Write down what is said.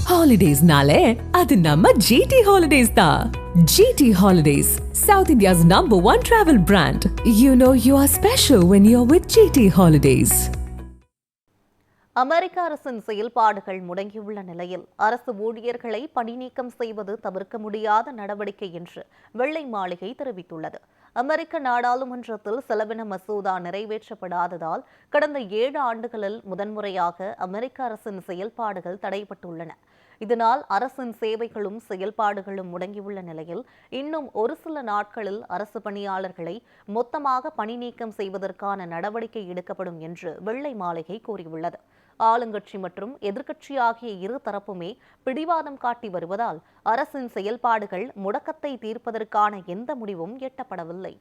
ஹாலிடேஸ்னாலே அது நம்ம ஜிடி ஹாலிடேஸ் தான். GT Holidays, South India's #1 travel brand. You know you are special when you're with GT Holidays. அமெரிக்க அரசின் செயல்பாடுகள் முடங்கியுள்ள நிலையில் அரசு ஊழியர்களை பணிநீக்கம் செய்வது தவிர்க்க முடியாத நடவடிக்கை என்று வெள்ளை மாளிகை தெரிவித்துள்ளது. அமெரிக்க நாடாளுமன்றத்தில் செலவின மசோதா நிறைவேற்றப்படாததால் கடந்த 7 ஆண்டுகளில் முதன்முறையாக அமெரிக்க அரசின் செயல்பாடுகள் தடைபட்டுள்ளன. இதனால் அரசின் சேவைகளும் செயல்பாடுகளும் முடங்கியுள்ள நிலையில் இன்னும் ஒரு சில நாட்களில் அரசு பணியாளர்களை மொத்தமாக பணிநீக்கம் செய்வதற்கான நடவடிக்கை எடுக்கப்படும் என்று வெள்ளை மாளிகை கூறியுள்ளது. ஆளுங்கட்சி மற்றும் எதிர்க்கட்சி ஆகிய இரு தரப்புமே பிடிவாதம் காட்டி வருவதால் அரசின் செயல்பாடுகள் முடக்கத்தை தீர்ப்பதற்கான எந்த முடிவும் எட்டப்படவில்லை.